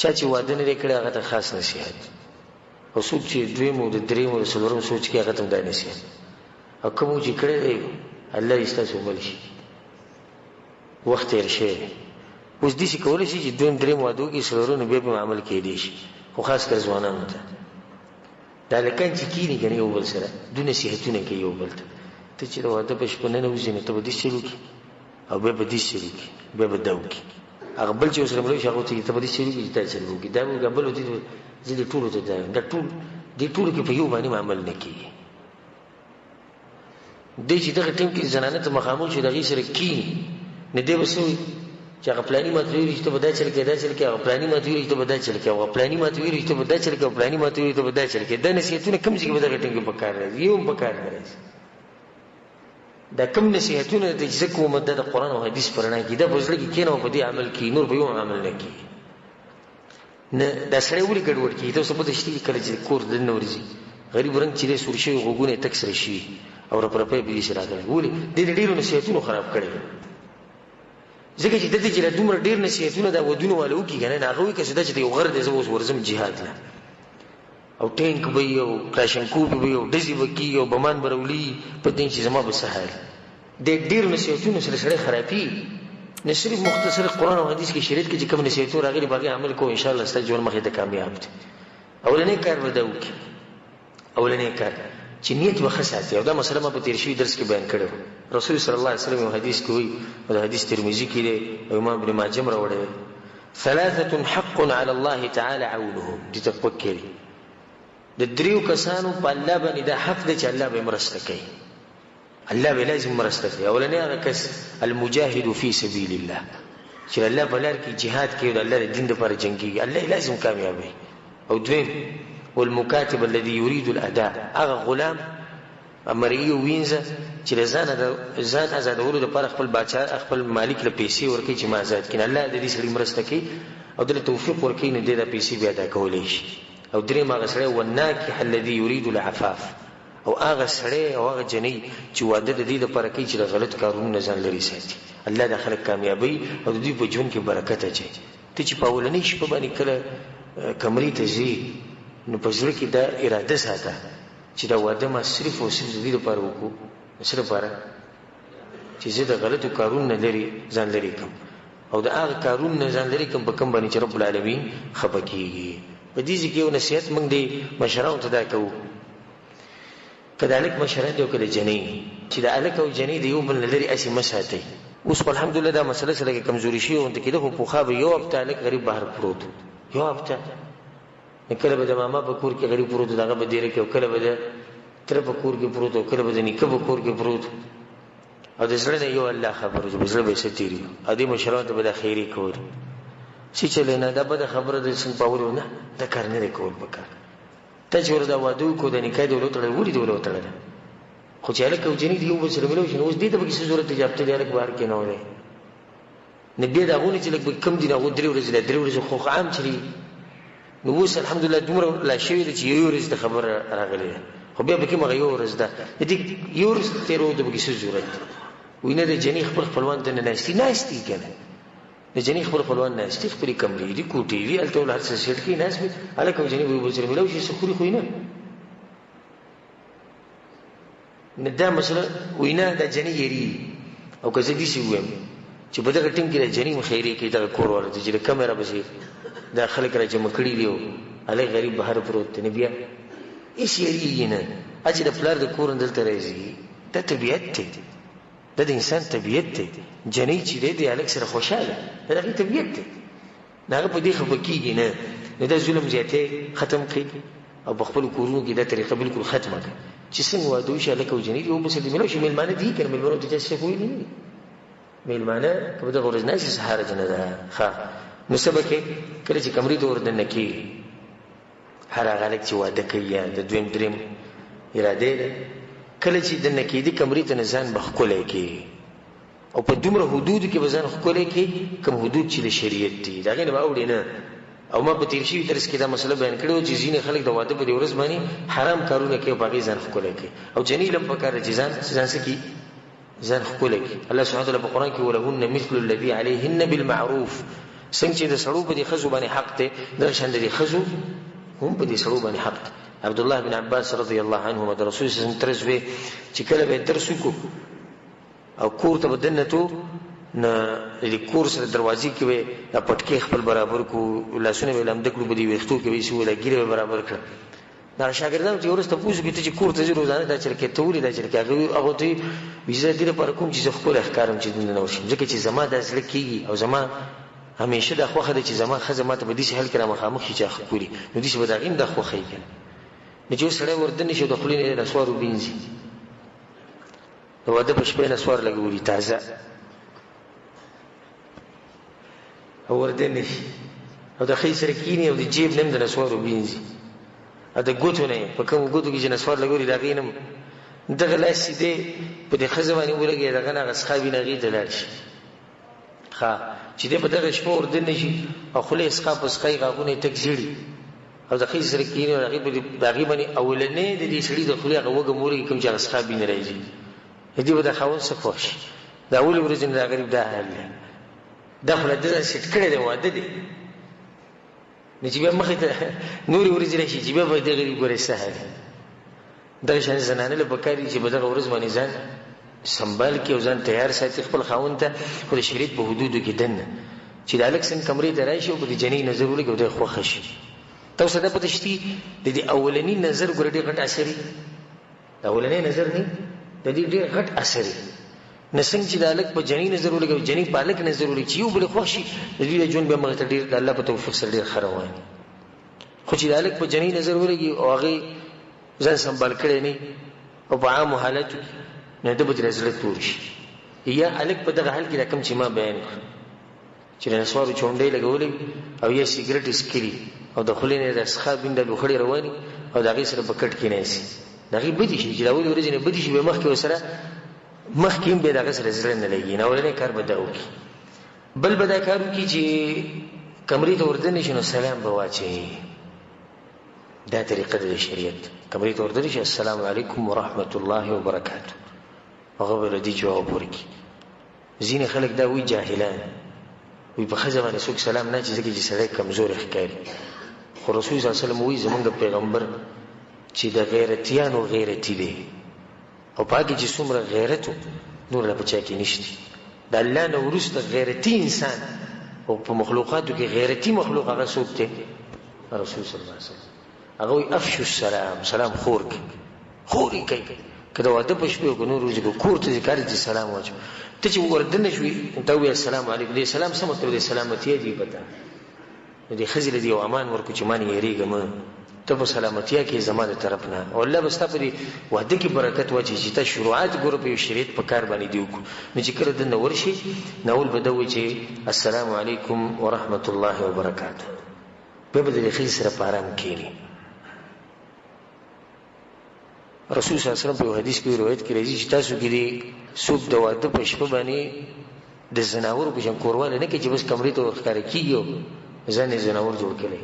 چا چې واده نه دی کړی هغه ته خاص نصیحت، او څوک چې دویم او د دریم او د څلورم سوچ کوي هغه ته دا نصیحت، او کوم چې کړی دی الله دې ستاسو عمل شي، وخت تېر شوی اوس داسې کولی شي چې دویم دریم واده وکړي څلورم بیا به عمل کېدی شي، خو خاص کر ځوانانو ته دا هلکان چې کښېني که نه یو بل سره دوی نصیحتونه کوي یو بل ته، ته چې د واده په شپه ننوځې نو ته به داسې چل وکړي او بیا به داسې چل وکړي بیا به دا وکړي، هغه بل چې ورسره ملوي شي هغه ورته ته به داسې چل وکړي چې دا چل وکړي دا به بل ورته زه دې ټولو ته دا ټول دې ټولو کې په یو باندې عمل نه کېږي. دی چې دغه ټیم کې زنانه ته مخامخ شي د هغې سره کښېني نو دی به څه وایي چې هغه پلاني ماته ویلي چې ته به دا چل کوې دا چل کوې، هغه پلاني ماته ویلي چې ته به دا چل کوې، هغه پلاني ماته ویلي چې ته به دا چل کوې، او پلاني ماته ویلي چې ته به دا چل کوې. دا نصیحتونه کوم ځای کې به دغه ټیم کې په کار راځي؟ یو هم په کار نه راځي. دا کوم نصیحتونه دي چې زه کوم د قرآن او حدیث په رڼا کې دا په زړه کې کښېنه او په دې عمل کړي، نور به یو عمل نه کړي. نه دا سړی ولې ګډوډ کېږي؟ ته اوس پته شته کله چې کور دننه ورځي غریب رنګ چې دی سور شوي غوږونه یې تک سره شوي او رپرپی په دې شي راغلی، ولې دې د ډېرو نصیحتونو خراب کړی ځکه چې دلته چې دومره ډېر نصیحتونه دا ودونه والا وکړي که نه هغه وایي که چې دا چې یو غر دی زه اوس ورځم جهاد له او ټینک به وي او کلاشنکوف به وي او ډزې به کېږي او بمان به راولي په دې چې زما به څه حال د ډېرو نصیحتونو سره سړی خرابېږي. نه صرف مختصر قرآن او حدیث کې شریعت کې چې کوم نصیحتونه راغلي په هغې عمل کوو انشاءالله ستا ژوند مخې ته کامیاب دی. اولنی کار به دا وکړي، اولنی کار چې نیت به ښه ساتي، او دا مسله ما په تېر شوي درس کې بیان کړې وه. رسول صلی الله علیه وسلم یو حدیث کې وایي او د حدیث ترمذي کې دی او امام ابن ماجه هم راوړی دی ثلاثة حق على الله تعالی عونهم، دې ته پک کړي د دریو کسانو په الله باندې دا حق دی چې الله به مرسته کوي، الله به لازم مرسته کوي. اولنی هغه کس المجاهد فی سبیل الله چې الله په لار کې جهاد کوي او د الله د دین دپاره جنګېږي الله لازم کامیابوي. او دویم والمکاتب الذي يريد الاداء، هغه غلام مرئي وینځه چې د ځان ازادولو دپاره خپل باچا خپل مالک له پیسې ورکوي چې ما ازاد کړي، الله د دې سړي مرسته کوي او دله توفیق ورکوي نو دې دا پیسې بیا ادا کولی شي. او درېیم هغه سړی والناکح الذي يريد العفاف، او هغه سړی او هغه جنۍ چې واده د دې دپاره کوي چې د غلط کارونو نه ځان لرې ساتي، الله دا خلک کامیابوي او د دوی په ژوند کې برکت اچوي. ته چې په اولنۍ شپه باندې کله کمرې ته ځې نو په زړه کې دا اراده ساته چې دا واده ما صرف او صرف د دې دپاره وکړو څه دپاره چې زه د غلطو کارونو نه لرې ځان لرې کړم او د هغه کارونو نه ځان لرې کړم په کوم باندې چې رب العالمین خفه کېږي. په دې ځای کې یو نصیحت موږ د مشرانو ته دا کوو، که د هلک مشران دی او که د جنۍ چې د هلک او جنۍ د یو بل نه لرې هسې مه ساتئ. اوس خو الحمدلله دا مسله څه لږه کمزوري شوې غوندې کېده، خو پخوا به یو هفته هلک غریب بهر پروت یو هفته، کله به د ماما په کور کې غریب پروت هغه به دیره کې، او کله به د تره په کور کې پروت او کله به د نیکه په کور کې پروت، او د زړه نه یو الله خبر چې زړه به یې څه تېري او دې مشرانو ته به دا خیرې کول څه چلی نه دا بده خبره د سن پاولو نه دا کار نه دی کول پکار. ته چې ور دا واده وکړو د نکاح دې ولې وتړل ولې دې ولې وتړله، خو چې هلک او جنۍ د یو بل سره ملو شي نو اوس دې ته پکې څه ضرورت دی چې هفته دې هلک بهر کې نه ولی نه بیا د هغو نه چې لږ به کم دي نو هغو درې ورځې درې ورځې خو عام چلي. نو اوس الحمدلله دومره لا شوې ده چې یو ورځ د خبره راغلې ده، خو بیا پکې مغه یو ورځ ده د دې یو ورځ تېرولو ته پکې څه ضرورت دی؟ وایي نه د جنۍ خپل خپلوان ته نه ناستي ناستي که نه د جنۍ خپل خپلوان ناستي خپلې کمرې دي کوټې دي هلته ول هر څه سیټ کړي ناست وي هلک او جنۍ به یو بل سره میلاو شي څه خوري خو یې نه دا مسله وایي نه دا جنۍ یېرېږي. او که زه داسې ووایم چې په دغه ټیم کې د جنۍ خیرې کوي دغه کور والا ته چې د کمره پسې دا خلک را جمع کړي دي او هلک غریب بهر پروت دی نو بیا هېڅ یېرېږي نه چې د پلار د کور نه دلته راځي دا طبیعت دی، دا د انسان طبیعت دی. جنۍ چې دی د هلک سره خوشحاله دا د هغې طبیعت دی نو هغه په دې خفه کېږي نه. نو دا ظلم زیاتی ختم کړي او په خپلو کورونو کې دا طریقه بلکل ختمه کړه چې څنګه واده وشي هلک او جنۍ دي یو بل سره دې میلاو شي. مېلمانه دي که نه مېلمانو ته چا څه ویلي نه دي مېلمانه که په دغه ورځ ناست څه حرج نه ده. ښه نو څه به کوې کله چې کمرې ته وردننه کېږي هر هغه هلک چې واده کوي یا د دویم درېیم اراده یې ده کله چې دننه کېدي کمرې ته نه ځان به ښکلی کېږي او په دومره حدودو کې به ځان ښکلی کړي کوم حدود چې د شریعت دي د هغې نه به اوړي نه. او ما په تېر شوي درس کې دا مسله بیان کړې وه چې ځینې خلک د واده په دې ورځ باندې حرام کارونه کوي او په هغې ځان ښکلی کوي او جنۍ له هم پکار ده چې ځان څه کړي ځان ښکلی کړي. الله سبحانه وتعالی په قرآن کې ولهن مثل الذي علیهن بالمعروف څنګه چې د سړو په دې ښځو باندې حق دی دغه شان د دې ښځو هم په دې سړو باندې حق دی. عبد الله بن عباس رضی الله عنهما د رسول صلی الله علیه وسلم ترس وی چې کله به درس وکړو او کور ته بدنتو نه د کور سره دروازې کې به د پټکي خپل برابر کو لاسونه به لمد کړو بده وختو کې به سوله ګیره برابر کړ. دا شاګردان چې ورسته پوښتنه کوي چې کور ته ځي روزانه دا چرکه توري دا چرکه هغه ته ویزه دې پر کوم چې خپل احکارم چې دنه نوشم ځکه چې زما د اصل کېږي او زما همیشه د خوخه د چې زما خزمه ته به دې حل کړه مخامخ چې خپوري نو دې به دا غیم د خوخه یې نه چې سره وردن شي د خپلینې د سوارو بینځي نو واده په شپه نه سوار لګولي تازه او وردن شي او د خې سره کینی او د جیب نم د سوارو بینځي ا د ګوتو نه په کوم ګوتو کې چې نسوار لګولي دا غینم دغه لاس دې په دې خزمانه ولګي دغه نه غسخابي نه غي دلار شي ها چې دې په دغه شپه وردن شي او خله اسقا په اسقای غاغونه تک زیړي او د خې سره کینی او هغه باغی باندې اولنې د دې سړي د خله غوګه موري کوم چې اسقابي نه راځي دې به د خاون څخه خوښ دا اول ورځ نه غریب دا حال دا خله د سټ کړي دی واده دی نجيبه مخه نوري ورځ راشي چې به د غریب ګورې سهل دا شان زنانه له بکاری چې بدغه ورځ باندې ځان سنبال کې او ځان تیار ساتي خپل خاون ته خو د شریعت په حدودو کې دنه چې د الکسن کمرې ته راشي او په جنې نظر ولګي او د خوښ شي تاسو دا پته شتي د دې اولنی نظر ګور ډېر غټ اثرې د اولنی نظر نه د دې ډېر غټ اثرې نسنګ چې د الک په جنې نظر ولګي او جنې په الک نظر ولګي چې یو بل خوښ شي د دې جون به مغه ډېر د الله په توفیق سره ډېر خروان خو چې د الک په جنې نظر ولګي او هغه ځان سنبال کړي نه او په عام حالت نه د بده رزلت تور شي یا الک په دغه حال کې رقم چې ما بیان کړ چې نسوارو چونډې لګولې او یا سیګریټ اسکري او د خلینې د اسخاب بند لوخړي رواني او دغه سره بکټ کې نه سي دغه بدی شي چې اول ورځ نه بدی شي به مخ کې وسره مخ کې به دغه سره زړه نه لګي نه ولنه کار بداو کی بل بدا کارو کی چې کمرې ته وردن شي نو سلام به واچي دا طریقه د شریعت کمرې ته وردن شي السلام علیکم ورحمت الله وبرکاته هغه به دې جواب ورکړي ځینې خلک دا وی جاهلان وی په خزه باندې څوک سلام نه چې ځکه چې سړی کمزور ښکاري خو رسول صلی الله علیه وسلم وی زمونږ پیغمبر چې د غیرتیانو غیرتی دی او پاکی چې څومره غیرت نور له بچا کې نشته د الله نه ورسته غیرتی انسان او په مخلوقاتو کې غیرتی مخلوق هغه څوک دی رسول صلی الله علیه وسلم هغه وی افشو السلام سلام خوري کوي کله واده پښپو کو نور ورځې کور ته ذکر دي سلام واچو ته چې وردن شوي ته وی السلام علیکم دې سلام سم ته دې سلامتی دی پتا دې خزل دی او امان ورکو چې مانی یریګم ته په سلامتیا کې زماده طرف نه او الله بس ته په وعده کې برکت واچي چې ته شروعات ګور په شریعت په کار باندې دیو نو چې کړه د نور شي نو بدوي چې السلام علیکم ورحمت الله وبرکاته په دې خیر سره پارام کړي رسول صلی الله علیه وسلم په حدیث کې روایت کې راځي چې تاسو کې دي سوق د واده په شپه باندې د زناور په شان کورواله نه کې چې بس کمرې ته ښکار کیږي ځنه زناور جوړ کړي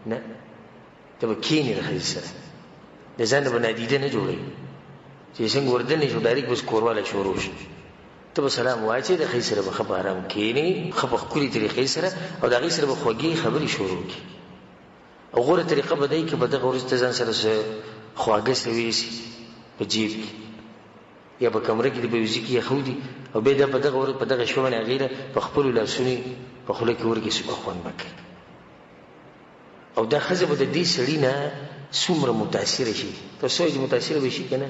نه ته به کینی د خیر سره د ځان به نادیده نه جوړي چې څنګه وردن شو ډایرک بس کورواله شروع شي ته به سلام واچي د خیر سره به خبر آرام کینی خبر کلی طریقې سره او د خیر سره به خوږی خبري شروع کی او غوړه طریقه به دای کې به د غوړ ځان سره خواږه سوي په جیب یا په کمره کې د بیوزیک یا خودي او به د په دغه شوه نه غیره په خپل لاسونی په خله کې ورګي سبحان بک او دا خزه به د دې سړی نه څومره متاثر شي تاسو یې متاثر به شي کنه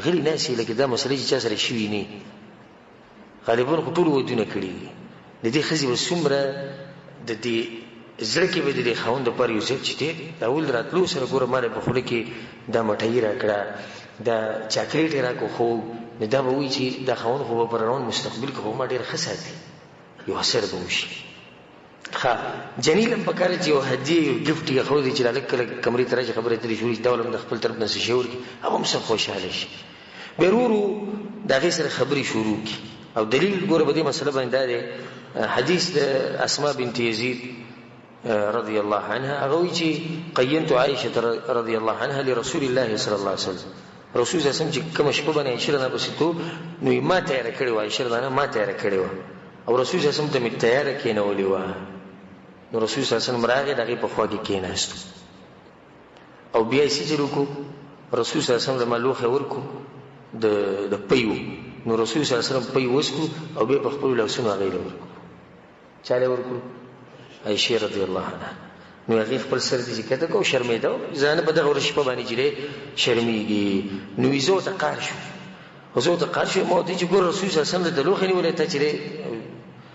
غلی ناسي لکه دا مسلې چې سره شي نه غالبا خطر ودونه کړی د دې خزه به څومره د دې زړه کې به د خوند پر یو ځای چې دا اول راتلو سره ګوره ماره په خله کې دا مټای را کړه دا چاکلیټ را کو خو دا به وی چې دا خوند خو په روان مستقبل کې هم ډیر خساتي یو اثر به وشي ښه جنیلم په کار چې یو هدیه یو ګفت یې خو دې چې لکه کمرې ته راځي خبره ترې شوې دولم د خپل طرف نه شعور کې هغه هم څه خوشاله شي بیرورو دا غي سره خبري شروع کی او دلیل ګوره به دې مسله باندې ده حدیث د اسماء بنت یزید رضی الله عنها هغه چې قینت عائشه رضی الله عنها لرسول الله صلی الله علیه وسلم رسول الله سم چې کوم شپه باندې عائشه نه بسیتو نو ما ته را کړی و عائشه نه ما ته را کړی و او رسول صلی الله علیه وسلم ته می تیار کېنولې و. نو رسول صلی الله علیه وسلم راغی دغه په خوا کې کېناست او بیا یې سجل وکړو. رسول صلی الله علیه وسلم لوښی ورکړو د پیو. نو رسول صلی الله علیه وسلم پی وسکړو او بیا په خپلو لاسونو هغې له ورکړو. چا له ورکړو؟ عایشې رضی الله عنها. نو هغې خپل سر دې چې کته کو شرمېده، ځانه په دغه شپه باندې چې دی شرمېږي. نو وي زه ورته قهر شوم او زه ورته قهر شوم، ما ورته چې ګوره رسول صلی الله علیه وسلم د لوښی نیولی ته چې دی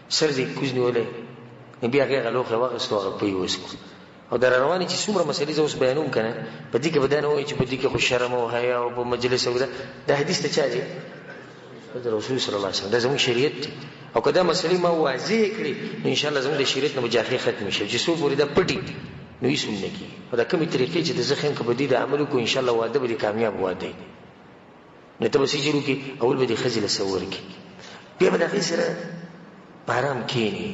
سر دې کوز نیولی. نو بیا هغې هغه لوښی واخېستو هغه پی وسکړو. او در روانې چې څومره مسلې زه اوس بیانوم که نه، په دې کې به دا نه وایي چې په دې کې خو شرم او حیا او په مجلس او دا حدیث ته چا دی؟ د رسول صلی الله علیه وسلم. دا زموږ شریعت دی. او که دا مسلې ما واضح کړي نو انشاءالله زموږ د شریعت نه به جاخې ختمې شي. چې څو پورې دا پټي نو هېڅ هم نه کېږي. او دا کومې طریقې چې د زه ښیم که په دې د عمل وکړو انشاءالله واده به دې کامیاب واده وي. نو ته به سجل وکړي، اول به دې ښځې له څه ورکړي، بیا به د هغې سره په ارام کښېنې،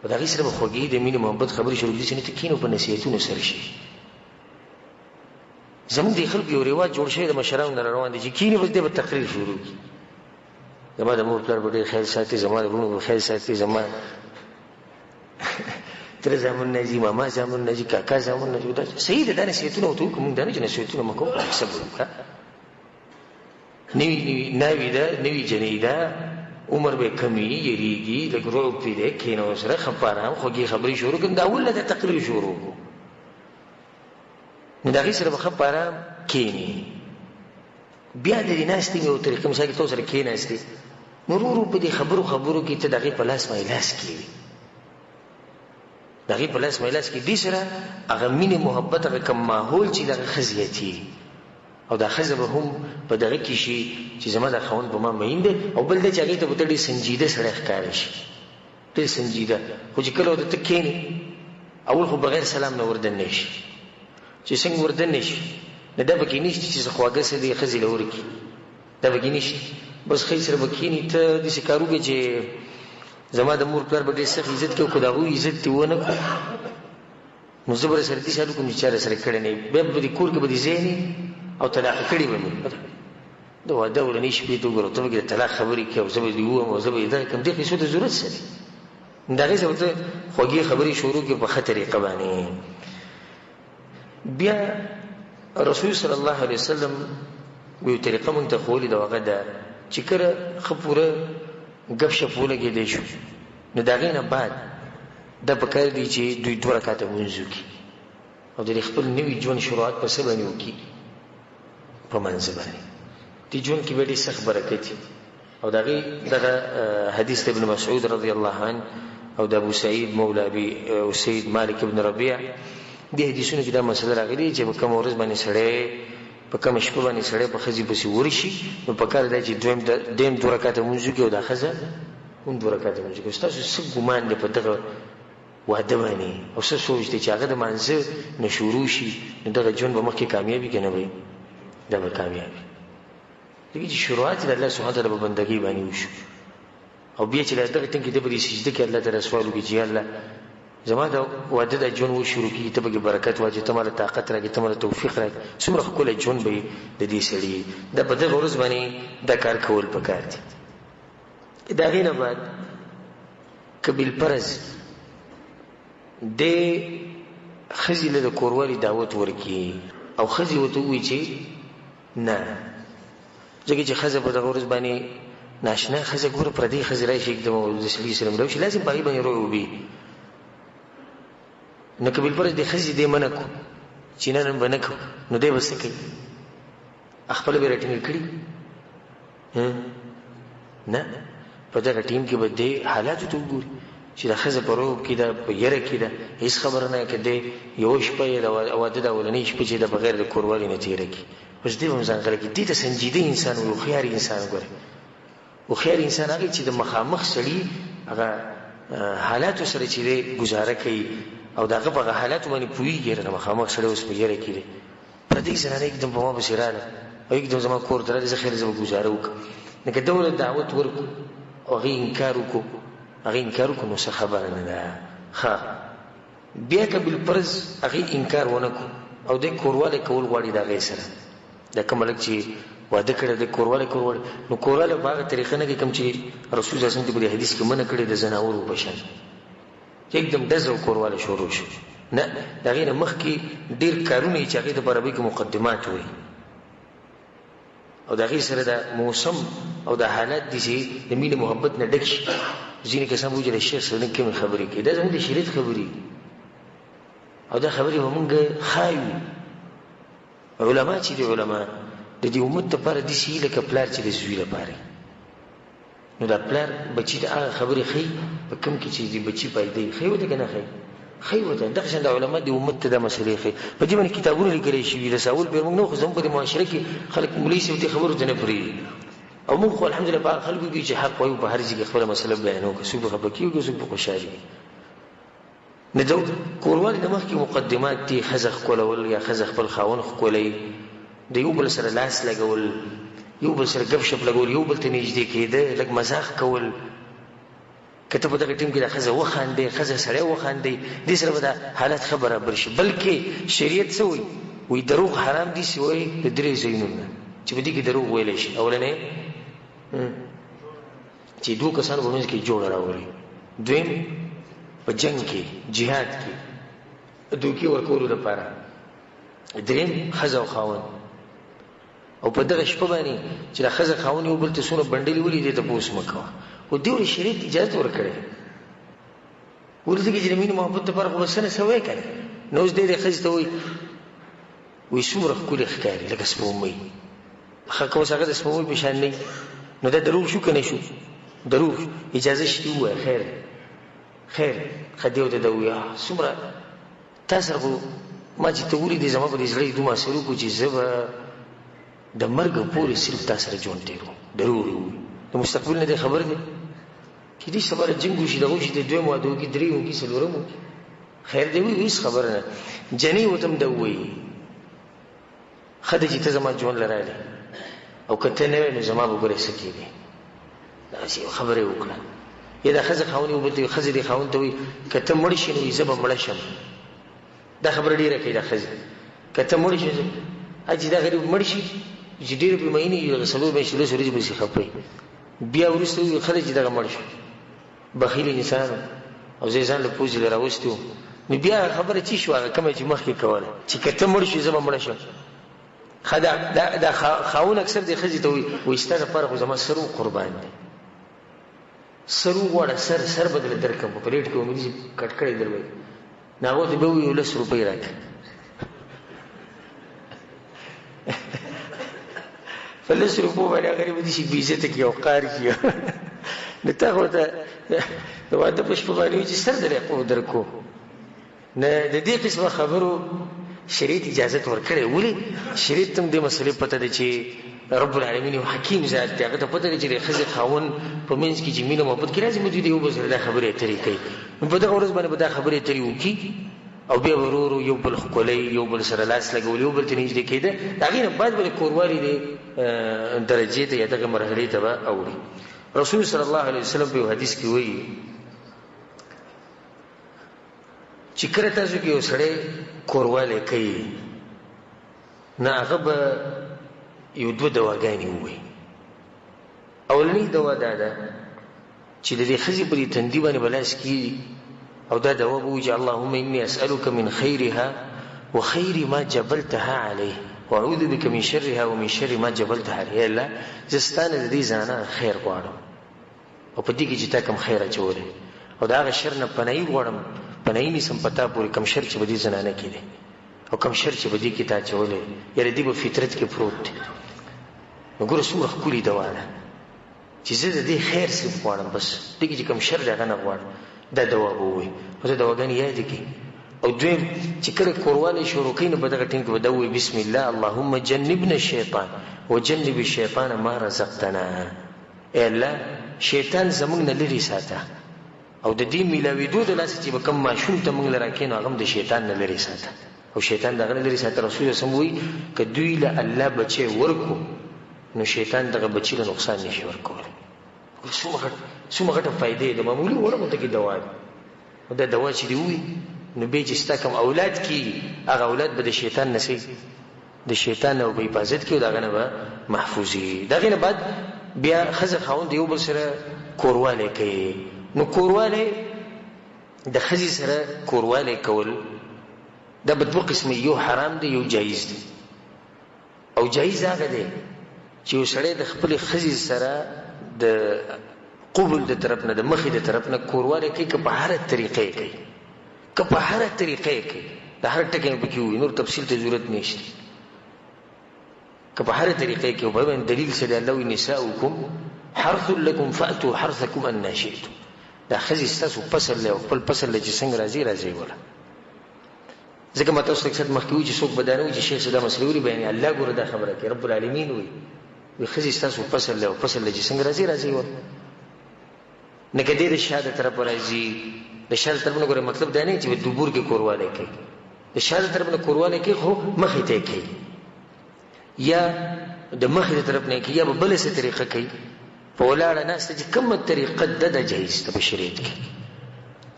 په د هغې سره به خوږې د مینې محبت خبرې شروع کړي چې نه ته کښېنو په نصیحتونو سره شي. زموږ د خلکو یو رواج جوړ شوی د مشرانو نه روان دی چې کښېني بس دی به تقریر شروع کړي. زما د مور پلار به ډېر خیال ساتي، زما د وروڼو به خیال ساتي، زما تره زامن نه ځي، ماما زامن نه ځي، کاکا زامن نه ځي. صحیح ده، دا نصیحتونه ورته وکړو. مونږ دا نه چې نصیحتونه مه کوو، صبر وکړه. نوي ده، نوي جنۍ ده، عمر به کمی، یریږي، لږ رعب پرې دی، کښېنه ورسره ښه په ارام خوږې خبرې شروع کړو. د اول نه د تقریر شروع کړو نو د هغې سره به ښه په ارام کښېني. بیا د دې ناستې مې یو طریقه مثال کې تو سره کښېناستې نو ورو ورو په دې خبرو کې ته د هغې په لاس مایلاس کېوي، د هغې په لاس مایلاس کې دې سره هغه مینې محبت هغه کم ماحول چې د هغه ښه زیاتېږي او دا ښځه به هم په دغه کې شي چې زما دا خاوند په ما مین دی. او بل دی چې هغې ته به ته ډېر سنجیده سړی ښکاره شي، ډېر سنجیده. خو چې کله ورته ته کښېنې اول خو بغیر سلام نه وردننی شي، چې څنګه وردننی شي نو دا پکې نشته چې څه خواږه څه دی ښځې له ورکړي، دا پکې نشته. بس ښځې سره به کښېني، ته داسې کار وکړې چې زما د مور پلار به ډېر سخت عزت کوي، خو د هغوی عزت دې ونه کړو نو زه به راسره دې سال وکړم چې چا راسره کړی نه وي. بیا به دې کور کې به دې ځای نه او طلاق کړي به مې د واده ورنۍ شپې ته وګوره، ته به د طلاق خبرې کوې او زه به دې ووایم او زه به دې دغه کړم. دې قیسو ته ضرورت څه دی؟ د هغې سره ته خوږې خبرې شروع کړې په ښه طریقه باندې. بیا رسول صلی الله علیه وسلم یو طریقه مونږ ته ښوولې ده، هغه ده چې کله ښه پوره ګپ شپ ولګېدی شو نو د هغې نه بعد دا پکار دی چې دوی 2 رکعته لمونځ وکړي او د خپل نوي ژوند شروعات په څه باندې وکړي؟ په منځ باندې. دې ژوند کې به ډېر سخت برکت وي. او د هغې دغه حدیث ابن مسعود رضی الله عنه او د ابو سعید مولا ابي سید مالک ابن ربیع دې حدیثونو کې دا مسله راغلې چې په کومه ورځ باندې سړی په کومه شپه باندې سړی په ښځې پسې ورشي نو پکار دی چې دویم 2 رکعته لمونځ وکړي او دا ښځه هم 2 رکعته لمونځ وکړي. ستاسو څه ګمان دی په دغه واده باندې او څه سوچ دی چې هغه د مانځه نه شروع شي نو دغه ژوند به مخکې کامیابي که نه وي؟ دا به کامیابي. ځکه چې شروعات د الله سبحانه تعالی په بندګۍ باندې وشو او بیا چې دغه ټینګ کې د په دې سجده کې الله تعالی سوال وکړي چې یا الله زما د واده د ژوند وشروع کېږي، ته پکې برکت واچوې، ته ماله طاقت راکړې، ته ماله توفیق راکړې، څومره ښکلی ژوند به د دې سړي. دا په دغه ورځ باندې دا کار کول پکار دي. د هغې نه بعد که بالفرض دې ښځې له د کوروالي دعوت ورکړي او ښځې ورته ووایي چې نه، ځکه چې ښځه په دغه ورځ باندې ناشنا ښځه ګوره پردۍ ښځې راشي एकदम د سړي سره ملاو شي، لازم په هغې باندې روی وبي. نو که بالفرض د ښځې دې منع کړو چې نه نن به نه کوو نو دی به څه کوي؟ خپله به یې راټینګه کړي؟ نه، په دغه ټیم کې به دې حالاتو ته وګوري چې دا ښځه په روب کې ده، په یره کې ده، هېڅ خبره نه که دی یوه شپه یې د واده د اولنۍ شپه چې د بغیر د کوروالي نه تېره کړي بس دې به هم ځان غلی کړي. دې ته سنجیده انسان وي، هوښیار انسان. ګوره هوښیار انسان هغه چې د مخامخ سړي هغه حالاتو سره چې دی ګزاره کوي او د هغه په هغه حالاتو باندې پوهېږي. د مخامخ سړی اوس په یره کې دی، پردۍ زنانه एकदम په ما پسې راغله او एकदम زما کور ته راغله، زه خیر زه به ګزاره وکړم. لکه ده ورته دعوت ورکړو او هغې انکار وکړو نو څه خبره نه ده. ښه بیا که بالفرض هغې انکار ونه کړو او دی کوروالی کول غواړي د هغې سره، دا کوم هلک چې واده کړی د کورواله نو کورواله په هغه طریقه نه کوم چې رسول الله صلی الله علیه وسلم په حدیث کې منع کړی د زناورو په شان एकदम دزو کورواله شروع شو نه دا غیر مخکې ډیر کارونه چې هغه د عربی کې مقدمات وي او دا غیر سره د موسم او د حالات دي چې د مینه محبت نه ډک شي ځینې کسان وایي چې شیخ سره کوم خبرې کوي دا زموږ د شریعت خبرې او دا خبرې همغه خایو علما چې دي علما د دې امت لپاره دي چې لکه پلار چې د زوی لپاره نو دا پلار بچی د هغه خبرې خي په کوم کې چې دې بچی پایدې خي وته کنه خي وته دغه څنګه علما د امت ته د مسلې خي په دې باندې کتابونه لیکل شي رسول به موږ نو خو زموږ په معاشره کې خلک مولوی سي خبرو ته نه پری او موږ خو الحمدلله په خلکو کې چې حق وایو په هر ځای کې خپل مسله بیانو که څوک خبر کیږي څوک خوشالي نه دو کورواله د مخ کې مقدمات دي خزخ کولول یا خزخ خپل خاون خولي د یو بل سره لاس لګول یو بل سره غب شپ لګول یو بل ته نږدې کېده لکه مزاح کول کته په دغه ټیم کې د خزه وخاندې خزه سره وخاندې دې سره به د حالت خبره برشي بلکې شریعت څه وي دروغ حرام دي سوی د درې زینونه چې په دې کې دروغ ویل شي اولنې چې دوه کسان په منځ کې جوړ راوړي دویم په جنگ کې jihad کې دوکي ورکول لپاره دریم خزه او خاون او په دغه شپه باندې چې خزه خاون یو بل ته سونه بندلې ولې دې ته پوس مکو او دیو شریعت اجازه ورکړي ورته کې چې مين محبت لپاره خو وسنه سوي کړي نو اوس دې خزه ته وي سوره کولې ښکاري لکه سپومې خکه وسغه د سپومې په شان نه نو دا دروغ شو کنه شو دروغ اجازه شته وای خیر خدیو ته دویا سمره تاسو ما چې ته ولې دې زما په دې ځړې دوه سره کو چې زبا د مرګ پورې صرف تاسو سره جون تیرو دروغ د مستقبل نه خبر دي چې دې سبا جنگ وشي دغه شي د دوه مودو کې درې وو کې سلورم خیر دی وی هیڅ خبر نه جنې وتم دوی خدای چې ته زما جون لراله او کته نه نو زما وګورې سکی دي دا شی خبره وکړه یا د خزه خاوني وبته خزه دي خاون ته وي کته مړ شي نو زب مړ شم دا خبره ډیره کوي د خزه کته مړ شي اجي دا غریب مړ شي چې ډیره په مینه یو رسول به شلو سوري به شي خپي بیا ورسته خلک چې دا مړ شي بخیل انسان او ځان له پوزي لراوستو نو بیا خبره چی شو هغه کوم چې مخکې کوله چې کته مړ شي زب مړ شم خدا دا خاون اکثر د خزه ته وي ستاره پر خو زما سرو قربان دي سرو وړه سر بدل درکم په پلیټ کې امید کټ کړی دروي ناغو ته به وي 100 روپۍ راکړه فلس روپو باندې غریب دي شي بیزه ته کې او قار کیو نته هوته نو واده پښپ باندې چې سر درې په درکو نه د دې قسمه خبرو شریعت اجازه ورکړي ولې شریعت تم دې مسلې پته دي چې رب العالمین او حکیم ذات دی هغه ته پته دي چې خزه خاون په منځ کې چې مینه محبت کې راځي مدې یو بزر دا خبره طریقې په دغه ورځ باندې دا خبره طریقو کی او بیا ورورو یو بل خولي یو بل سره لاس لګول یو بل ته نږدې کېده دا غیر بعد بل کوروالي دي درجه ته دغه مرحله ته اوري رسول صلی الله علیه وسلم په حدیث کې وایي چې کړه تاسو کې وسړې کورواله کوي نه هغه یو دوه دواګانې وي اولنی دوا دا ده چې د دې خزي په تندي باندې بلاس کی او دا دوا بوجه اللهم اني اسالك من خيرها وخير ما جبلتها عليه واعوذ بك من شرها ومن شر ما جبلتها عليه الله زستانه د دې ځانه خیر غواړم او په دې کې چې تا کوم خیر اچولې او دا غ شر نه پنای غواړم پنای نسم پتا پوری کم شر چې بدی زنانه کړي او کم شر چې بدی کې تا چولې یره دی په فطرت کې پروت دی وګوره څومره خولي دوا ده چې زه د دې خیر صرف غواړم بس دغه چې کم شر دغه نه غواړم دا دوا ووي او دا دواګان یاد کی او دویم چې کله کورواله شروع کین په دغه ټینګ ودوي بسم الله اللهم جنبنا الشیطان وجنب الشیطان ما رزقتنا اے الله شیطان زمونږ نه لري ساته او د دې ملاویدو د لاس چې کوم ماشوم ته موږ لراکین هغه د شیطان نه لري ساته او شیطان دغه لري ساته رسول الله سموي کدوې له الله بچي ورکو نو شیطان دغه بچی له نقصان نشي ورکول څومره غټه فائدې ده معمولی ورته کې دوا ده دا دوا چې دی وي نو به چې ستا کوم اولاد کی هغه اولاد به د شیطان نشي د شیطان او په حفاظت کې دغه نه به محفوظي. دغه نه بعد بیا خزه خاوند یو بل سره کورواله کوي. نو کورواله د خزي سره کورواله کول دا په دوه قسمه، یو حرام دی یو جایز دی. او جایز هغه دی چې یو سړی د خپل خزي سره د قبول د طرف نه د مخې د طرف نه کورواله کوي که په هر طریقې کوي، که په هر طریقې کوي، د هر ټکی پکې وي، نور تفصیل ته ضرورت نشته. که په هر طریقې کې په باندې دلیل سره الله وی نساؤکم حرث لكم فاتوا حرثكم ان شئتم. دا خزي ستاسو فصل له خپل فصل له چې څنګه راځي ولا ځکه ماته اوس اکثر مخکې وي چې څوک بدانوي چې شیخ صدا مسلې وری بیان الله ګوره دا خبره کوي رب العالمین وي خزي ستاسو فصل له فصل له چې څنګه راځي ولا نه کدی د شهادت طرف راځي. د شهادت طرف نه ګوره مطلب دا نه چې د دبور کې کورواله کوي، د شهادت طرف نه کورواله کوي خو مخې ته کوي یا د مخې طرف نه کوي یا په بل څه طریقه کوي. په ولاړه ناس چې کومه طریقه د جایز ته په شریعت کې.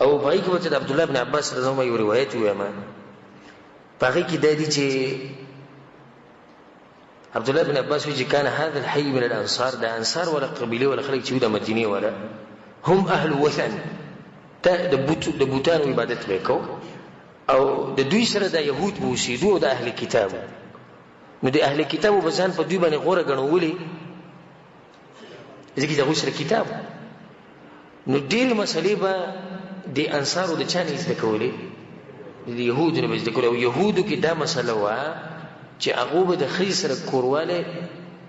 او پای کې وته د عبد الله بن عباس رضی الله عنه یو روایت وي ما پای کې د دې چې عبد الله بن عباس وی چې کان هذا الحي من الانصار، د انصار ولا قبيله ولا خلک چې د مدینه ولا هم اهل وثن، ته د بوتانو عبادت وکاو او د دوی سره د يهود بوسیدو او د اهل کتابو. نو د اهل کتابو بزان په دوی باندې غوړه غنولې ځکه چې غوښره کتاب. نو ډېر مسلې به د انصارو د چانه زده کولې، د يهودو نه زده کولې. او يهودو کې دا مسله وا چې هغه به د خزي سره کورواله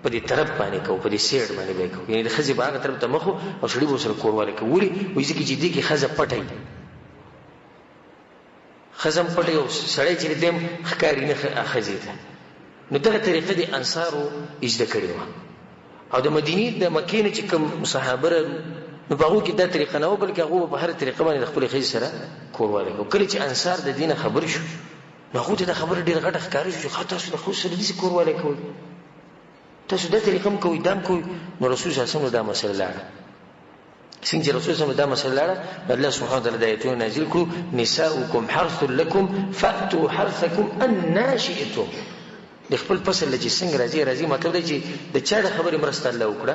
په دې طرف باندې کو، په دې سیډ باندې وکړو، یعنی د خزي باغ طرف ته مخ او سړي به سره کورواله کوي. وایي چې دې کې خزه پټي خزم پټي او سړی چې دې ښکاری نه اخزي ته. نو دغه طریقه د انصارو زده کړې و. او د مدینې د مکې نه چې کوم صحابه نو په هغو کې دا طریقه نه و، بلکې هغو په هر طریقه باندې د خپلې ښځې سره کورواله کوي. کله چې انصار د دینه خبر شو نو هغو ته دا خبره ډېره غټه ښکاره شو چې تاسو د ښځو سره داسې کورواله کوئ، تاسو دا طریقه هم کوئ، دا هم کوئ. نو رسول صلی الله علیه وسلم دا مسله لاړه. څنګه چې رسول صلی الله علیه وسلم دا مسله لاړه، الله سبحانه وتعالی د آیتونه نازل کړو نساؤکم حرث لکم فأتوا حرثکم أنى شئتم. د خپل فصل چې څنګه راځي مطلب دی چې د چا د خبرې مرسته الله وکړه،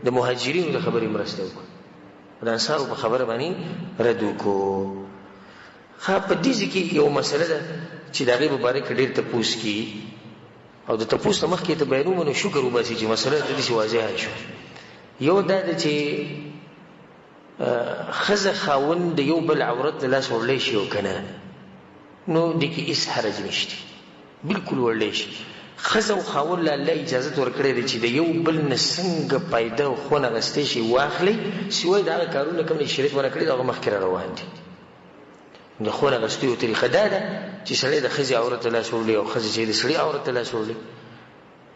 د مهاجرینو د خبرې مرسته وکړه، د انصارو په خبره باندې رد وکړو. ها په دې کې یو مسله ده چې د هغې مبارک ډېر تپوس کی او د تپوس نه مخکې ته بیانوم نو شکر وباسي چې مسله د دې واضحه شو. یو دا ده چې ښځه خاوند د یو بل عورت د لاس وړلی شي او که نه، نو دې کې هېڅ حرج نشته، بالکل وړلی شي. ښځه او خاوند له الله اجازت ورکړی دی چې د یو بل نه څنګه پیدا او خون اخیستی شي واخلي، سوای د هغه کارونه کوم چې شریعت منع کړي دي هغه مخکې را روان دي. د خون اخیستو یو طریقه دا ده چې سړی د ښځې عورت ته لاس وړي او ښځه چې د سړي عورت ته لاس وړي،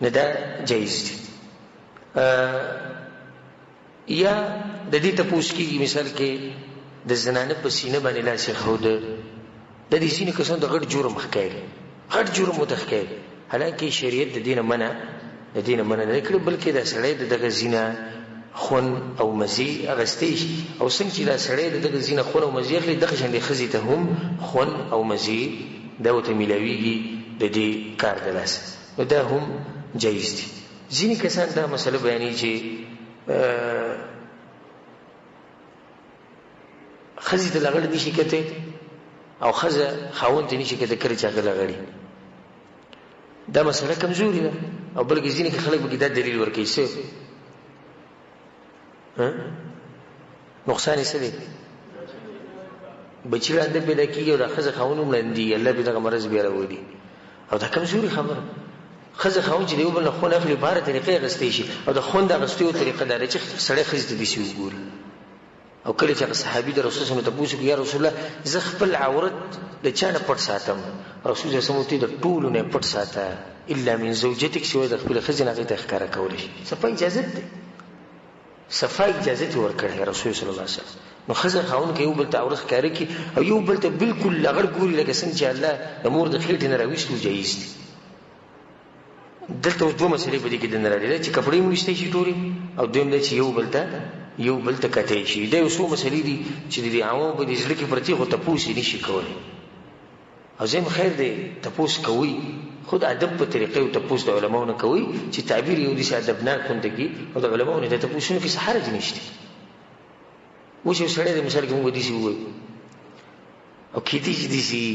نه دا جایز دي. یا د دې تپوس کېږي مثال کې د زنانه په سینه باندې لاس ایښوده، د دې ځینې کسان د غټ جرم ښکاري، غټ جرم ورته ښکاري، حالانکه شریعت د دې نه منع نه کړی، بلکې دا سړی د دغه زینه خون او مزي اخیستی شي. او څنګه چې دا سړی د دغه زینه خون او مزي اخلي، دغه شان د ښځې ته هم خون او مزي دا ورته میلاویږي د دې کار د لاسه، نو دا هم جایز دي. ځینې کسان دا مسله بیانوي چې ښځې ته لغړ نشي کتی او ښځه خاوند ته نشي کتی کله چې هغه لغړي. دا مسله کمزوري ده، او بلکې ځینې کې خلک به دا دلیل ورکوي څه نقصان یې څه دی، بچي ړانده پیدا کېږي او دا ښځه خاوند هم ړندېږي، الله بې دغه مرض بیا راولي. او دا کمزوري خبره. ښځه خاوند چې د یو بل نه خون اخلي په هره طریقې اخیستی شي، او د خوند اخیستو یو طریقه دا ده چې سړی ښځې ته داسې وګوري. او کله چې هغه صحابي د رسول صلی الله علیه وسلم تپوس وکړي یا رسول الله زه خپل عورت د چا نه پټ ساتم، رسول صلی الله علیه وسلم ورته د ټولو نه پټ ساته الا من زوجتک، سوای د خپلې ښځې نه هغې ته ښکاره کولی شي. صفا اجازت دی، صفا اجازت یې ورکړی رسول صلی الله علیه وسلم. نو ښځه خاوند که یو بل ته عورت ښکاره کړي او یو بل ته بالکل لغړ ګوري لکه څنګه چې الله د مور د خېټې نه راویستو جایز دي. دلته اوس دوه مسلې په دې کې دننه راغلي چې کپړې هم ویستی شي ټولې، او دویم دا چې یو بل ته کتی شي. دا یو څو مسلې دي چې د عوامو په دې زړه کې پرتې خو تپوس یې نشي کولی. او زم خیر دی تپوس کوي خود ادب په طریقې او تپوس د علماو نه کوي چې تعبیر یو دي چې ادبناک خوندګي او د علماو نه د تپوسونو کې حرج نشته وشه سره د مثال کې موږ دي شي وای او کیدی چې دي شي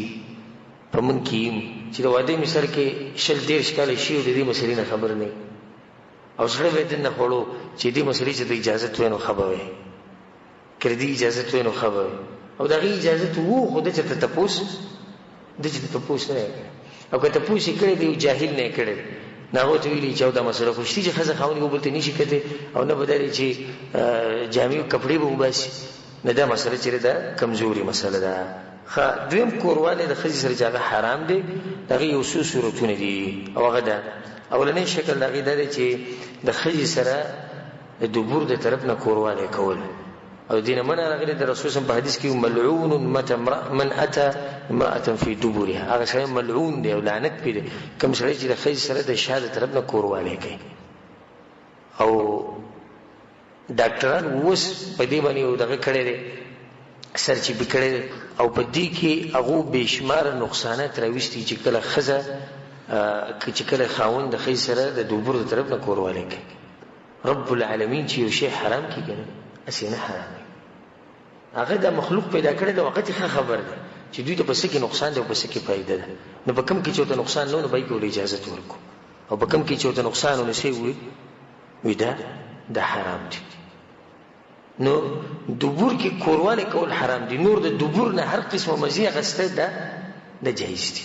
په من کې چې د واده مثال کې شل ډیر شکل شي او د دې مسلې نه خبر نه او سره به دنه خورو چې دې مسلې چې د اجازه توې نو خبره وي کړي دې اجازه توې نو خبره او دغه اجازه وو خو د چې تپوس د چې تپوس نه او که تپوس کړي دی جاهل نه کړي نه هوته ویلي چې دا مسله خوشتي چې خزه خاوني وبلته نشي کته او نه بداري چې جامع کپڑے به وباسي نه دا مسله چې دا کمزوري مسله ده خا دویم کورواله د خزي سره چې حرام دي دغه یو څو صورتونه دي او هغه ده اولنې شکل دغه ده چې د خزي سره د دبور د طرف نه کورواله کول او دینه من راغلی د رسول صلی الله علیه وسلم په حدیث کې ملعون من اتى امراه في دبورها هغه شی ملعون دی او لعنت پیږي کوم شی چې د خزي سره د شاده طرف نه کورواله کوي او ډاکټران اوس په دې باندې دغه کړي دي سرچ بکړي او په دې کې هغه بشمار نقصانات راوستي چې کله خزه چې کله خاوند د خزي سره د دبور د طرف نه کورواله کوي رب العالمین چې یو شی حرام کیږي اسینه حرام هغه د مخلوق پیدا کړی د وخت ښه خبر ده چې دوی ته پس کې نقصان دی او پس کې فائدہ ده نو په کم کې چې ته نقصان نه بای کول اجازه ورکو او په کم کې چې ته نقصان نه شي وي دا حرام دي نو دبور کې کورواله کول حرام دي نور د دبور نه هر قسمه مزي غسته ده د جایز دي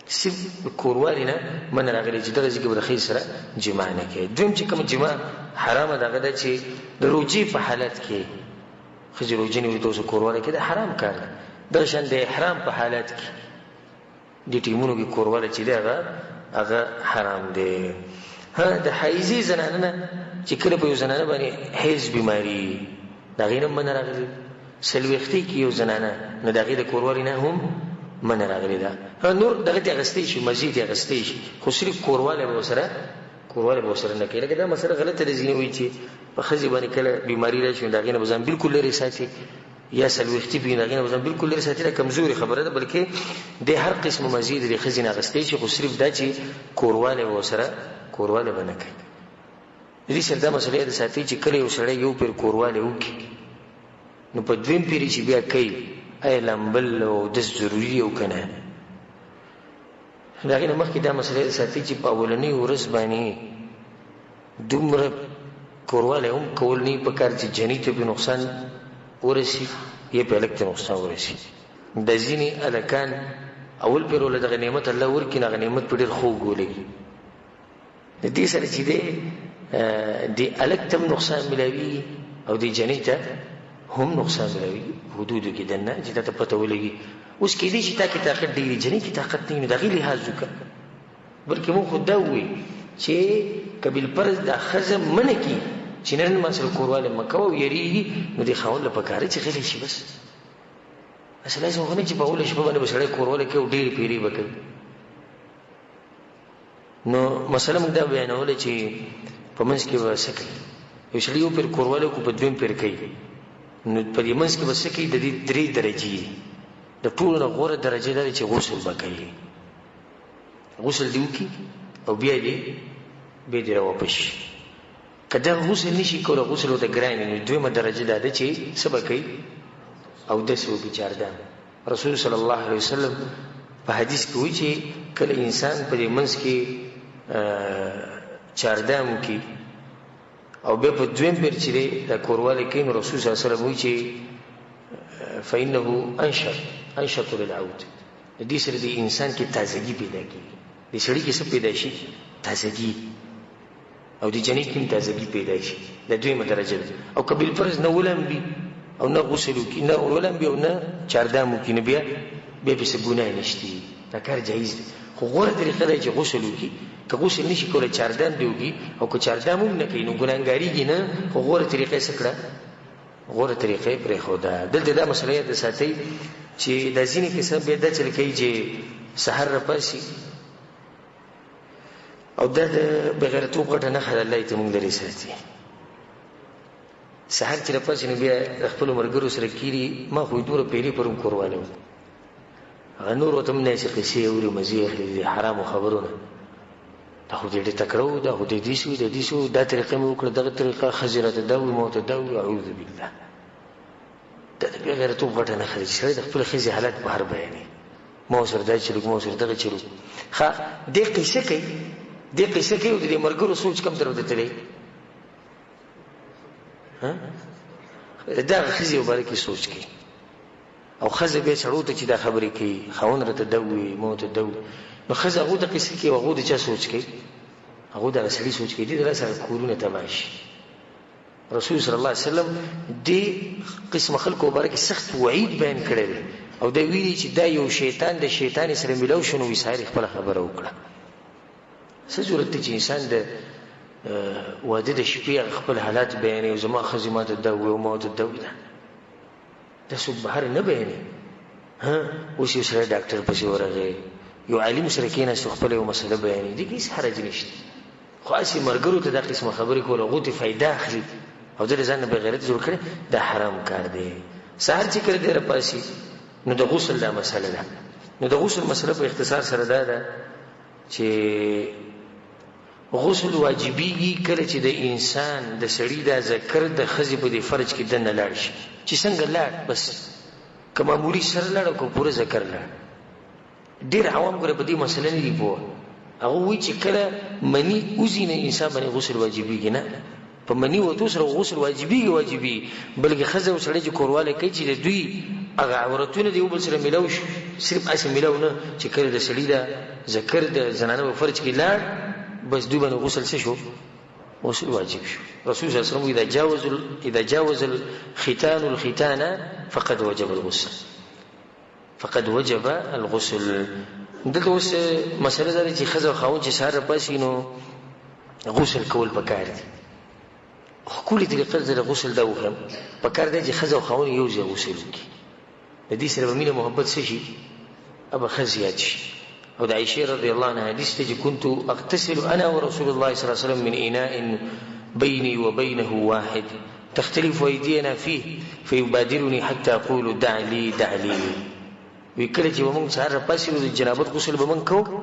صرف کورواله نه من راغلي چې درځي کې برخې سره جما نه کوي دویم چې کوم جما حرام ده غدا چې د روجي په حالت کې خزي روجي نه وي تاسو کورواله کې ده حرام کار ده شان د احرام په حالت کې د ټیمونو کې کورواله چې ده هغه حرام دي ها د حایزي زنانه چې کله په زنانه باندې حیز بیماری دا غینه من راغلي سلوختی کې یو زنانه نه دغه د کورواله نه هم من راغلی دا نور دغه ته غستې شي مزید غستې شي خو صرف کورواله به وسره نه کوي لکه دا مسله غلطه ده ځینې وایي چې په خزي باندې کله بیماری راشي دا غینه بزن بالکل لري ساتي یا سلوختی به غینه بزن بالکل لري ساتي دا کمزوري خبره ده بلکې د هر قسم مزید د خزي نه غستې شي خو صرف دا چې کورواله باندې کوي دې سره دا مسله ده ساتي چې کله یو سړی یو پر کورواله وکي نو په دویم پیری چې بیا کوي ای لمبل او د ضروری او کنه داغه مخکې دا مسله ساتي چې په اولنی ورځ باندې دومره کورواله هم کول نه په کار چې جنې ته به نقصان ورسي یې په لکه نقصان ورسي د ځینې الکان اول پیرول دغه نعمت الله ورکې نه نعمت په ډیر خو ګولې د دې سره چې دی الک تم نقصان ملوي او دی جنې ته هم نقصان ملوي حدودو کې دنه چې ته پته ولګي اوس کې دې چې تا کې طاقت ډېری جنې کې طاقت نه دغه لحاظ وکړه بلکې مو خو دا وي چې قبل پرز د خزم من کې چې نن ما سره کورواله مکو یری نو دي خاون له پکاره چې غلي شي بس اصله زه غواړم چې په اول شپه باندې بسړې کورواله کې ډېری پیری وکړي نو مثلا موږ دا بیانول چې په منځ کې وسکه یو شړې یو پر کورواله کو په دویم پر کوي نو په دې منځ کې وسکه د دې درې درجې د ټولو نه غوړه درجه ده چې غسل وکړي غسل دیو کی او بیا دې به دې راوپش کله غسل نشي کولای غسل وته ګران نه دویمه درجه ده چې سبا کوي او د سو بچاردان رسول صلی الله علیه وسلم په حدیث کې وایي چې کله انسان په دې منځ کې چاردام کی او به په دویم پر چې د کورواله کې رسول صلی الله علیه وسلم وایي چې فإنه انشط للعود د دې سره د انسان کې تازگی پیدا کیږي د سړي کې څه پیدا شي تازگی او د جنې کې تازگی پیدا شي د دویمه درجه او قبل فرض نه ولم بي او نه غسل کی نه ولم بي او نه چاردام کی نه بیا به څه ګناه نشتی دا کار جایز دی خو غوړه طریقه ده چې غسل وکي که غسل نشي کولای چاردام دیوږي او که چاردام هم نه کوي نو ګناګاریږي نه خو غوړه طریقه سکړه غوړه طریقې پرې خو دا دلته دا مسله ده ساتي چې د ځینې کسان به دا چل کوي چې سحر راپاسي او دا بغیر توپ غټه نه خل الله ته مونږ لري ساتي سحر چې راپاسي نو بیا خپل مرګرو سره کیری ما خو دوره پیری پرم کورواله هغه نور ورته هم نه چې قصې اوري مزې اخلي د حرامو خبرونه دا خو دې ډېر تکړه وو دا خو دې دې شو د دې شو دا طریقه مې وکړه دغه طریقه ښځې راته دا ووي ما ورته دا ووي اعوذ بالله دا د بې غیرتوب غټه نښه ده چې سړی د خپلې ښځې حالت بهر بیانوي ما ورسره دا چلوک ما ورسره دغه چلوک ښه دې قصه کوي دې قصه کوي او د دې ملګرو سوچ کم طرف ته تللی دغه ښځې مبارې کې سوچ کوي او ښځه بیا سړو ته چې دا خبرې کوي خاوند راته ده ووي ما ورته ده ووي نو ښځه هغو ته قصې کوي او هغو د چا سوچ کوي هغو دغه سړي سوچ کوي دې د سره کورونه تباه شي رسول صلی الله علیه وسلم دې قسم خلکو مبارې کې سخت وعید بیان کړی دی او دا ویلي چې دا یو شیطان د شیطان سره ملو شو نو وسایل خپله خبره وکړه څه ضرورت دی چې انسان د واده د شپې خپل حالات بیانوي او زما ښځې ما ته دا ووي او ما ورته دا ووي دا څوک بهر نه بیانوي اوس یو سړی ډاکټر پسې ورغی یو عالم سره کېناست خپله یو مسله بیانوي دې کې هېڅ حرج نشته خو هسې ملګرو ته دا قسمه خبرې کول هغو ته فایده اخلي او د ځان نه بغیرت جوړ کړي دا حرام کار دی سهار چې کله دی راپاسي نو د غسل دا مسله ده نو د غسل مسله په اختصار سره دا ده چې غسل واجبېږي کله چې د انسان د سړي دا ذکر د ښځې په دې فرج کې دننه لاړ شي چې څنګه لاړ بس که معمولي سر لاړ او که پوره ذکر لاړ ډېر عوام ګوره په دې مسله نه دي پوه هغه وایي چې کله مني وځي نه انسان باندې غسل واجبېږي نه په مني وتو سره غسل واجبېږي بلکې ښځه او سړی چې کوروالی کوي چې د دوی هغه عورتونه د یو بل سره میلاو شي صرف هسې میلاو نه چې کله د سړي دا ذکر د زنانه په فرج کې لاړ بس دوی باندې غسل څه شو غسل واجب شو رسول صلی الله علیه وسلم اذا جاوز الختان الختان فقد وجب الغسل دلته اوس مسله دا ده چې ښځه او خاوند چې سهار راپاسي نو غسل کول پکار دي ښکلې طریقه د غسل دا وکړم پکار دی چې ښځه او خاوند یو ځای غسل وکړي د دې سره به مینه محبت څه شي ابه ښه زیات شي او د عائشې رضی الله عنها حدیث دی چې كنت اغتسل انا ورسول الله صلی الله علیه وسلم من اناء بيني وبينه واحد تختلف ايدينا فيه فيبادرني حتى اقول دع لي وی کله چې موږ سهار راپاسي نو د جنابت غسل به موږ کوو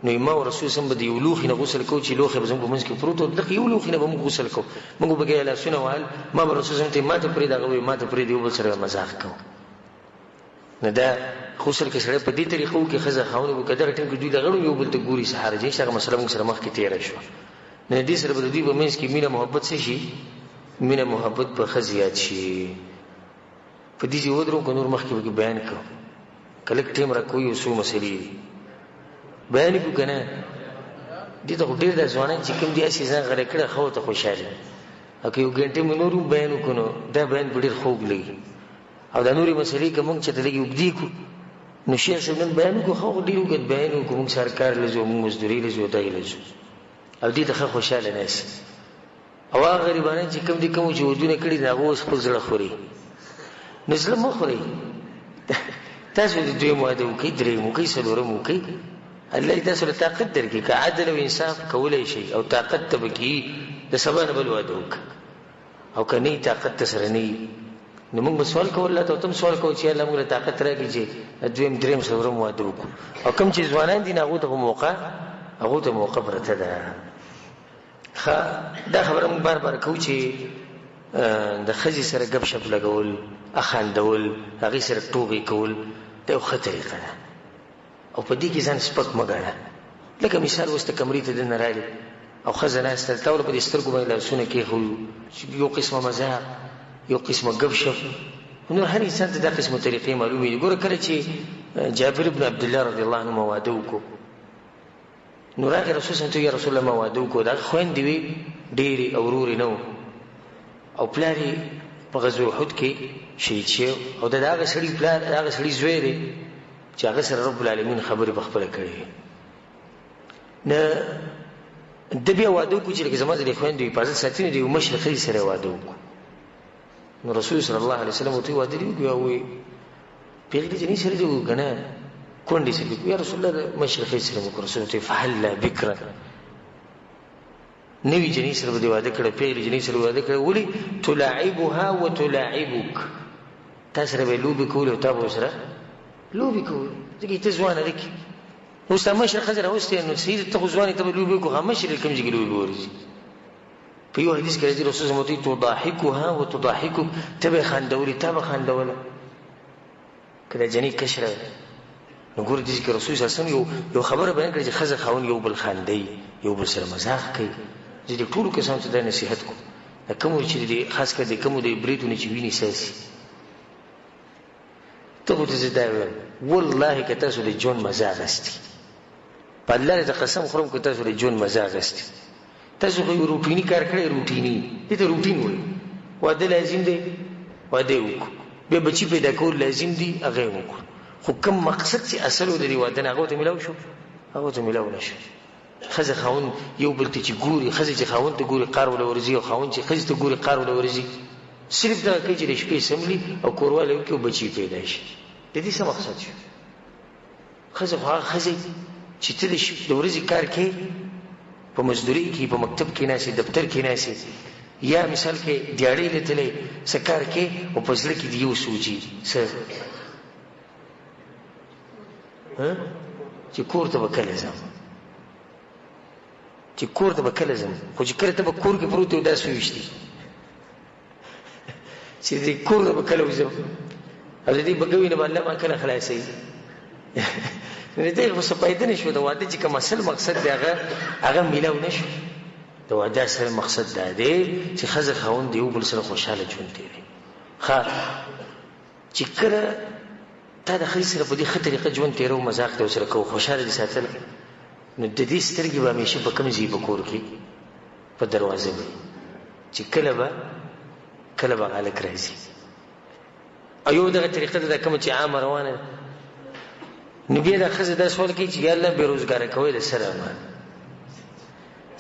نو ما او رسول سم به د یو لوښي نه غسل کوو چې لوښی به زموږ په منځ کې پروت و دغه یو لوښي نه به موږ غسل کوو موږ به بګیا لاسونه وهل ما به رسول سم ته ما ته پرېږده هغه به ما ته پرېږدي یو بل سره مزاح کوو نو دا غسل کې سړی په دې طریقه وکړي ښځه خاوند به که دغه ټایم کې دوی دغه یو بل ته ګوري سهار جنس هغه مسله موږ سره مخکې تېره شوه نو دې سره به د دوی په منځ کې مینه محبت څه شي مینه محبت به ښه زیات شي په دې ځای ودرو که نور مخکې به بیان کوو کلک ټیم را کوي او څو مسلې دي بیان کړو که نه دې ته خو ډېر دا ځوانان چې کوم دي هسې ځان غلی کړی ښه ورته خوشحاله او که یو ګنټې مې نور هم بیان وکړو نو دا بیان به ډېر خوږ لګي او دا نورې مسلې که موږ چېرته لږې اوږدې کړو نو شیخ صاحب نن بیان وکړو ښه ډېر اوږد بیان وکړو موږ سهار کار له ځو موږ مزدورۍ له ځو دای له ځو او دې ته ښه خوشحاله ناست او هغه غریبانان چې کوم دي کوم چې ودونه کړي دي هغه اوس خپل زړه خوري نو زړه مه خورئ تاسو د دویم واده وکړئ درېیم وکړئ څلورم وکړئ الله دې تاسو له طاقت درکړي که عدل او انصاف کولی شئ او طاقت ته به کېږي د سبا نه بل واده وکړه او که نه طاقت ته سره نه وي نو موږ به سوال کوو الله ته ته هم سوال کوو چې الله موږ له طاقت راکړي چې دویم درېیم څلورم واده وکړو او کوم چې ځوانان دي نو هغو ته موقع پرته ده ښه دا خبره موږ بار بار کوو چې د ښځې سره ګپ شپ لګول اخاندول هغې سره ټوغې کول دا یو ښه طریقه ده او په دې کې ځان سپک مه ګڼه لکه مثال اوس ته کمرې ته دننه راغلې او ښځه ناسته تا ورله په دې سترګو باندې لاسونه کېښوي یو قسمه مزاح یو قسمه ګپ شپ نور هر انسان ته دا قسمه طریقې معلومې دي ګوره کله چې جابر بن عبدالله رضی الله عنه واده وکړو نو راغی رسول صلی یا رسول الله ما واده وکړو د هغه خویندې وې ډېرې او ورورې نه او پلار یې په غزوه احد کې شهید شوی او د هغه سړي پلار د هغه سړي زوی دی چې هغه سره رب العالمین خبرې په خپله کړې نه د بیا واده وکړو چې لکه زما د دې خویندو حفاظت ساتي نو د یو مشر ښځې سره یې واده وکړو نو رسول صلی الله علیه وسلم ورته واده دې وکړو او وایي پیغلې جنۍ سره دې وکړو که نه کونډې سره دې وکړو یا رسول الله د مشر ښځې سره مې وکړو رسول ورته فهلا بکرا نوی جنۍ سره به دې واده کړه پیغلې جنۍ سره واده کړه ولې تلاعبها وتلاعبک تا سره به یې لوبې کولې او تا به ورسره لوبې کوو ځکه ته ځوانه ده کې اوس تا مشره ښځه راوستې نو سید ته خو ځوانې ته به لوبې وکړو هغه مشرې کوم ځای کې لوبې به ورځي په یو حدیث کې راځي رسول الله تضاحکها وتضاحکک ته به یې خندولې تا به خندوله که دا جنۍ کشره نو ګوره دې کې رسول صلی الله علیه وسلم یو خبره بیان کړې چې ښځه خاوند یو بل خاندوي یو بل سره مزاح کوي زه دې ټولو کسانو ته دا نصیحت کوم دا کومو چې خاص کر د کومو د بریتونه چې وینې ساسي ته خو ته زه دا وایم والله که تاسو د ژوند مزه اخیستي په الله دې قسم خورم که تاسو د ژوند مزه اخیستي تاسو خو یو روټیني کار کړی روټیني دې ته روټین وایي واده لازم دی واده یې وکړو بیا بچي پیدا کول لازم دي هغه یې وکړو خو کوم مقصد چې اصل و د دې واده نه هغو ته میلاو شو هغو ته میلاو نه شو ښځه خاوند یو بل ته چې ګوري ښځه چې خاوند ته ګوري قار وله ورځي او خاوند چې ښځې ته ګوري قار وله ورځي صرف دغه کوي چې د شپې سملي او کوروالی وکړي او بچي پیدا شي د دې څه مقصد شو ښځه خو هغه ښځې چې ته د ورځې کار کوې په مزدورۍ کې په مکتب کې ناستې دفتر کې ناستې یا مثال کې دیاړۍ لیدلی څه کار کوې او په زړه کې دې یو سوچي څه چې کور ته به کله ځم چې کور ته به کله ځم خو چې کله ته به کور کې پروت یو دا سوچ دي چې دې کور ته به کله وځم او د دې بګوي نه به الله ما کله خلاصوي نو دې خو څه پیدا نه شو د واده چې کوم اصل مقصد دی هغه میلاو نه شو د واده اصل مقصد دا دی چې ښځه خاوند یو بل سره خوشحاله ژوند تېروي ښه چې کله تا د ښځې سره په دې ښه طریقه ژوند تېرو مذاق ته ورسره کوو خوشحاله دې ساتله نو د دې سترګې به همیشه په کوم ځای په کور کې په دروازه وي چې کله به هلک راځي او یو دغه طریقه ده دا کومه چې عامه روانه ده نو بیا دا ښځه دا سوال کوي چې یا الله بېروزګاره کوی د سره امان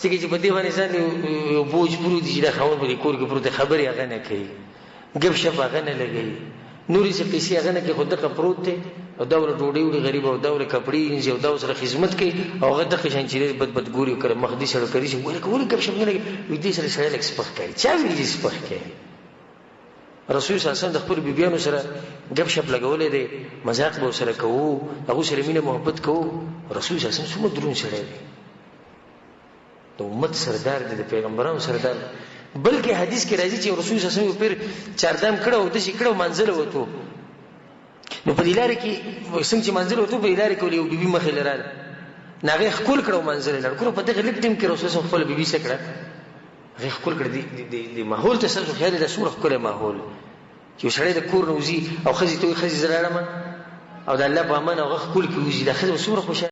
ځکه چې په دې باندې ځان یو بوج پروت دي چې دا خاوند په دې کور کې پروت دی خبرې هغه نه کوي ګپ شپ هغه نه لګوي نورې څه پیسې هغه نه کوي خو دغه پروت دی او دا ورله ډوډۍ وړي غریب او دا ورله کپړې وینځي او دا ورسره خدمت کوي او هغه دغه شان چې بد ګوري او کله مخ دې سره کوي چې ولې ګپ شپ نه لګوي وایي دې سره سړی لږ سپک کوي چا ویلي چې سپک کوي رسول صلی الله علیه وسلم د خپلو بیبیانو سره ګپ شپ لګولی دی مذاق به ورسره کوو هغو سره مینه محبت کوو رسول صلی الله علیه وسلم څومره دروند سړی دی د امت سردار دی د پیغمبرانو سردار بلکې حدیث کې راځي چې رسول صلی الله علیه وسلم یو پیر چاردام کړه او داسې کړه او منزله وتو نو په دې لارې کې څنګه چې منزله وتو په دې لارې کې یو بیبي مخې له راله نو هغې ښکل کړه او منزله لاړ ګوره په دغه لږ ټیم کې رسول صلی خپله بیبي څه کړه هغې ښکل کړه د ماحول ته ستاسو خیال دی دا څومره ښکلی ماحول چې یو سړی د کور نه وځي او ښځې ته وایي ښځې زه لاړم او د الله په امان هغه ښکل کې وځي دا ښځه به څومره خوشحاله